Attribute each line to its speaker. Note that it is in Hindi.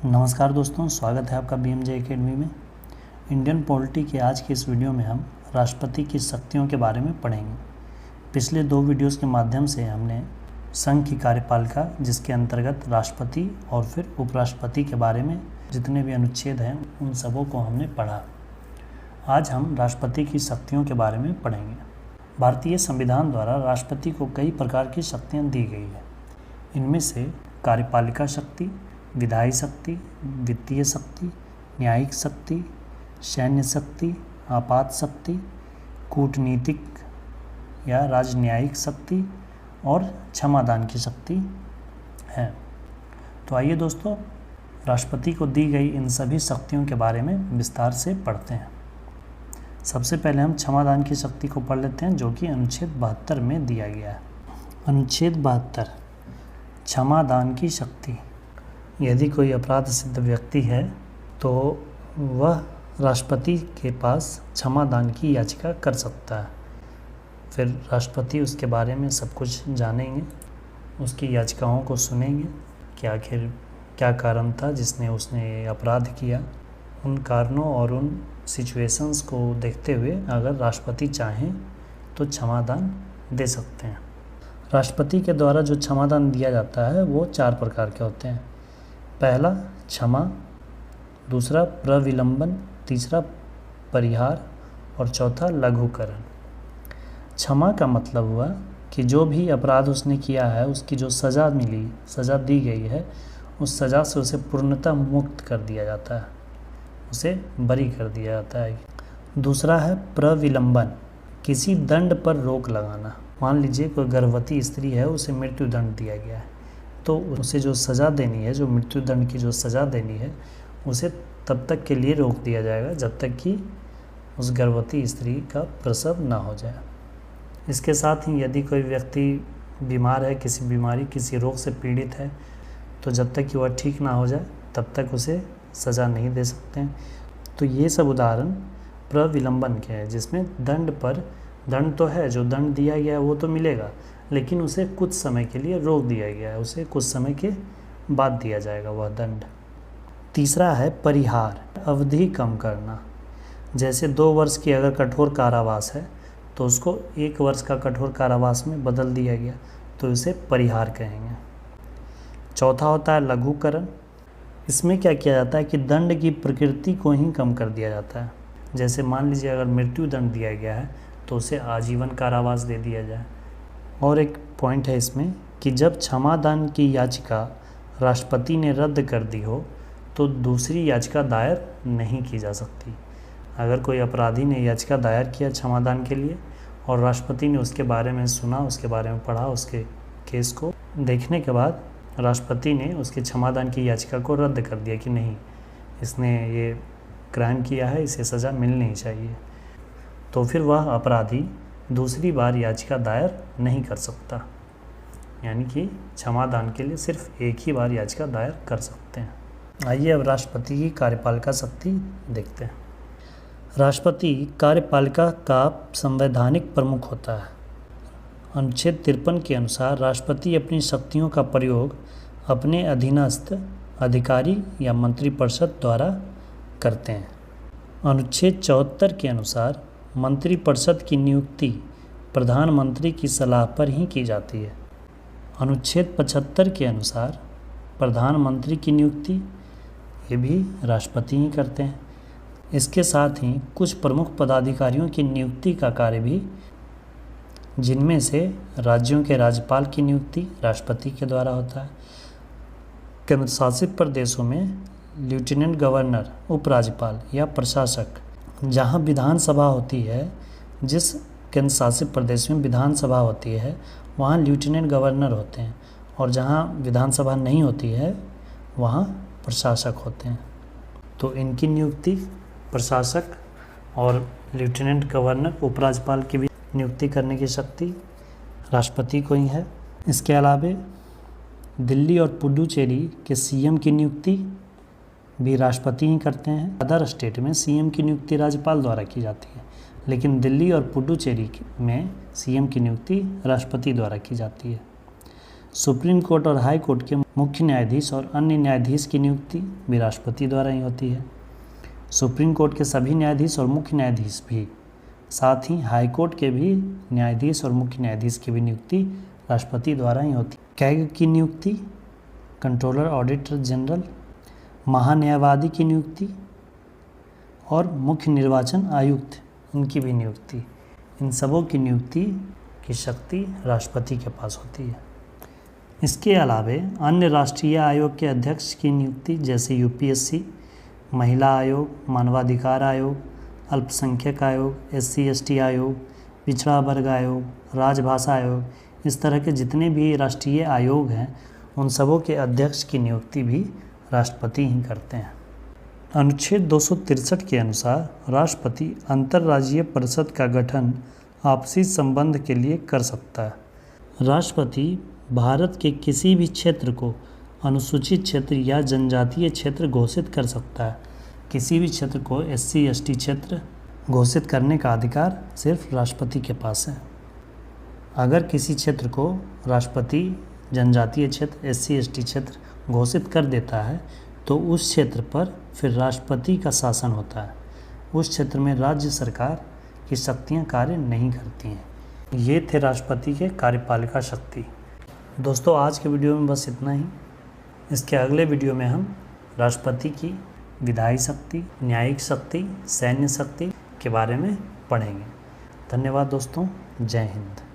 Speaker 1: नमस्कार दोस्तों, स्वागत है आपका BMJ एकेडमी में। इंडियन पॉलिटी के आज के इस वीडियो में हम राष्ट्रपति की शक्तियों के बारे में पढ़ेंगे। पिछले 2 वीडियोस के माध्यम से हमने संघ की कार्यपालिका, जिसके अंतर्गत राष्ट्रपति और फिर उपराष्ट्रपति के बारे में जितने भी अनुच्छेद हैं उन सबों को हमने पढ़ा। आज हम राष्ट्रपति की शक्तियों के बारे में पढ़ेंगे। भारतीय संविधान द्वारा राष्ट्रपति को कई प्रकार की शक्तियाँ दी गई है। इनमें से कार्यपालिका शक्ति, विधायी शक्ति, वित्तीय शक्ति, न्यायिक शक्ति, सैन्य शक्ति, आपात शक्ति, कूटनीतिक या राजन्यायिक शक्ति और क्षमादान की शक्ति है। तो आइए दोस्तों, राष्ट्रपति को दी गई इन सभी शक्तियों के बारे में विस्तार से पढ़ते हैं। सबसे पहले हम क्षमादान की शक्ति को पढ़ लेते हैं, जो कि अनुच्छेद 72 में दिया गया है। अनुच्छेद 72, क्षमादान की शक्ति। यदि कोई अपराध सिद्ध व्यक्ति है तो वह राष्ट्रपति के पास क्षमादान की याचिका कर सकता है। फिर राष्ट्रपति उसके बारे में सब कुछ जानेंगे, उसकी याचिकाओं को सुनेंगे कि आखिर क्या कारण था जिसने उसने अपराध किया। उन कारणों और उन सिचुएशंस को देखते हुए अगर राष्ट्रपति चाहें तो क्षमादान दे सकते हैं। राष्ट्रपति के द्वारा जो क्षमादान दिया जाता है वो 4 प्रकार के होते हैं। पहला क्षमा, दूसरा प्रविलंबन, तीसरा परिहार और चौथा लघुकरण। क्षमा का मतलब हुआ कि जो भी अपराध उसने किया है, उसकी जो सज़ा दी गई है, उस सज़ा से उसे पूर्णतः मुक्त कर दिया जाता है, उसे बरी कर दिया जाता है। दूसरा है प्रविलंबन, किसी दंड पर रोक लगाना। मान लीजिए कोई गर्भवती स्त्री है, उसे मृत्यु दंड दिया गया है, तो उसे जो सज़ा देनी है, जो मृत्यु दंड की जो सज़ा देनी है, उसे तब तक के लिए रोक दिया जाएगा जब तक कि उस गर्भवती स्त्री का प्रसव ना हो जाए। इसके साथ ही यदि कोई व्यक्ति बीमार है, किसी बीमारी, किसी रोग से पीड़ित है, तो जब तक कि वह ठीक ना हो जाए तब तक उसे सज़ा नहीं दे सकते हैं। तो ये सब उदाहरण प्रविलंबन के हैं, जिसमें दंड तो है, जो दंड दिया गया है वो तो मिलेगा, लेकिन उसे कुछ समय के लिए रोक दिया गया है, उसे कुछ समय के बाद दिया जाएगा वह दंड। तीसरा है परिहार, अवधि कम करना। जैसे 2 वर्ष की अगर कठोर कारावास है तो उसको 1 वर्ष का कठोर कारावास में बदल दिया गया, तो इसे परिहार कहेंगे। चौथा होता है लघुकरण। इसमें क्या किया जाता है कि दंड की प्रकृति को ही कम कर दिया जाता है। जैसे मान लीजिए अगर मृत्यु दंड दिया गया है तो उसे आजीवन कारावास दे दिया जाए। और एक पॉइंट है इसमें कि जब क्षमादान की याचिका राष्ट्रपति ने रद्द कर दी हो तो दूसरी याचिका दायर नहीं की जा सकती। अगर कोई अपराधी ने याचिका दायर किया क्षमादान के लिए और राष्ट्रपति ने उसके बारे में सुना, उसके बारे में पढ़ा, उसके केस को देखने के बाद राष्ट्रपति ने उसके क्षमादान की याचिका को रद्द कर दिया कि नहीं, इसने ये क्राइम किया है, इसे सज़ा मिलनी चाहिए, तो फिर वह अपराधी दूसरी बार याचिका दायर नहीं कर सकता। यानी कि क्षमादान के लिए सिर्फ एक ही बार याचिका दायर कर सकते हैं। आइए अब राष्ट्रपति की कार्यपालिका शक्ति देखते हैं। राष्ट्रपति कार्यपालिका का संवैधानिक प्रमुख होता है। अनुच्छेद 53 के अनुसार राष्ट्रपति अपनी शक्तियों का प्रयोग अपने अधीनस्थ अधिकारी या मंत्रिपरिषद द्वारा करते हैं। अनुच्छेद 74 के अनुसार मंत्रिपरिषद की नियुक्ति प्रधानमंत्री की सलाह पर ही की जाती है। अनुच्छेद 75 के अनुसार प्रधानमंत्री की नियुक्ति ये भी राष्ट्रपति ही करते हैं। इसके साथ ही कुछ प्रमुख पदाधिकारियों की नियुक्ति का कार्य भी, जिनमें से राज्यों के राज्यपाल की नियुक्ति राष्ट्रपति के द्वारा होता है। केंद्र शासित प्रदेशों में लेफ्टिनेंट गवर्नर, उपराज्यपाल या प्रशासक, जहाँ विधानसभा होती है, जिस केंद्र शासित प्रदेश में विधानसभा होती है वहाँ लेफ्टिनेंट गवर्नर होते हैं, और जहाँ विधानसभा नहीं होती है वहाँ प्रशासक होते हैं। तो इनकी नियुक्ति प्रशासक और लेफ्टिनेंट गवर्नर, उपराज्यपाल की भी नियुक्ति करने की शक्ति राष्ट्रपति को ही है। इसके अलावा दिल्ली और पुडुचेरी के सीएम की नियुक्ति भी राष्ट्रपति ही करते हैं। अदर स्टेट में सीएम की नियुक्ति राज्यपाल द्वारा की जाती है, लेकिन दिल्ली और पुडुचेरी में सीएम की नियुक्ति राष्ट्रपति द्वारा की जाती है। सुप्रीम कोर्ट और हाई कोर्ट के मुख्य न्यायाधीश और अन्य न्यायाधीश की नियुक्ति भी राष्ट्रपति द्वारा ही होती है। सुप्रीम कोर्ट के सभी न्यायाधीश और मुख्य न्यायाधीश भी, साथ ही हाई कोर्ट के भी न्यायाधीश और मुख्य न्यायाधीश की भी नियुक्ति राष्ट्रपति द्वारा ही होती है। कैग की नियुक्ति, कंट्रोलर ऑडिटर जनरल, महान्यायवादी की नियुक्ति और मुख्य निर्वाचन आयुक्त, उनकी भी नियुक्ति, इन सबों की नियुक्ति की शक्ति राष्ट्रपति के पास होती है। इसके अलावा अन्य राष्ट्रीय आयोग के अध्यक्ष की नियुक्ति जैसे यूपीएससी, महिला आयोग, मानवाधिकार आयोग, अल्पसंख्यक आयोग, SC/ST आयोग, पिछड़ा वर्ग आयोग, राजभाषा आयोग, इस तरह के जितने भी राष्ट्रीय आयोग हैं उन सबों के अध्यक्ष की नियुक्ति भी राष्ट्रपति ही करते हैं। अनुच्छेद 263 के अनुसार राष्ट्रपति अंतर्राज्यीय परिषद का गठन आपसी संबंध के लिए कर सकता है। राष्ट्रपति भारत के किसी भी क्षेत्र को अनुसूचित क्षेत्र या जनजातीय क्षेत्र घोषित कर सकता है। किसी भी क्षेत्र को SC/ST क्षेत्र घोषित करने का अधिकार सिर्फ राष्ट्रपति के पास है। अगर किसी क्षेत्र को राष्ट्रपति जनजातीय क्षेत्र SC/ST क्षेत्र घोषित कर देता है तो उस क्षेत्र पर फिर राष्ट्रपति का शासन होता है। उस क्षेत्र में राज्य सरकार की शक्तियाँ कार्य नहीं करती हैं। ये थे राष्ट्रपति के कार्यपालिका शक्ति। दोस्तों, आज के वीडियो में बस इतना ही। इसके अगले वीडियो में हम राष्ट्रपति की विधायी शक्ति, न्यायिक शक्ति, सैन्य शक्ति के बारे में पढ़ेंगे। धन्यवाद दोस्तों। जय हिंद।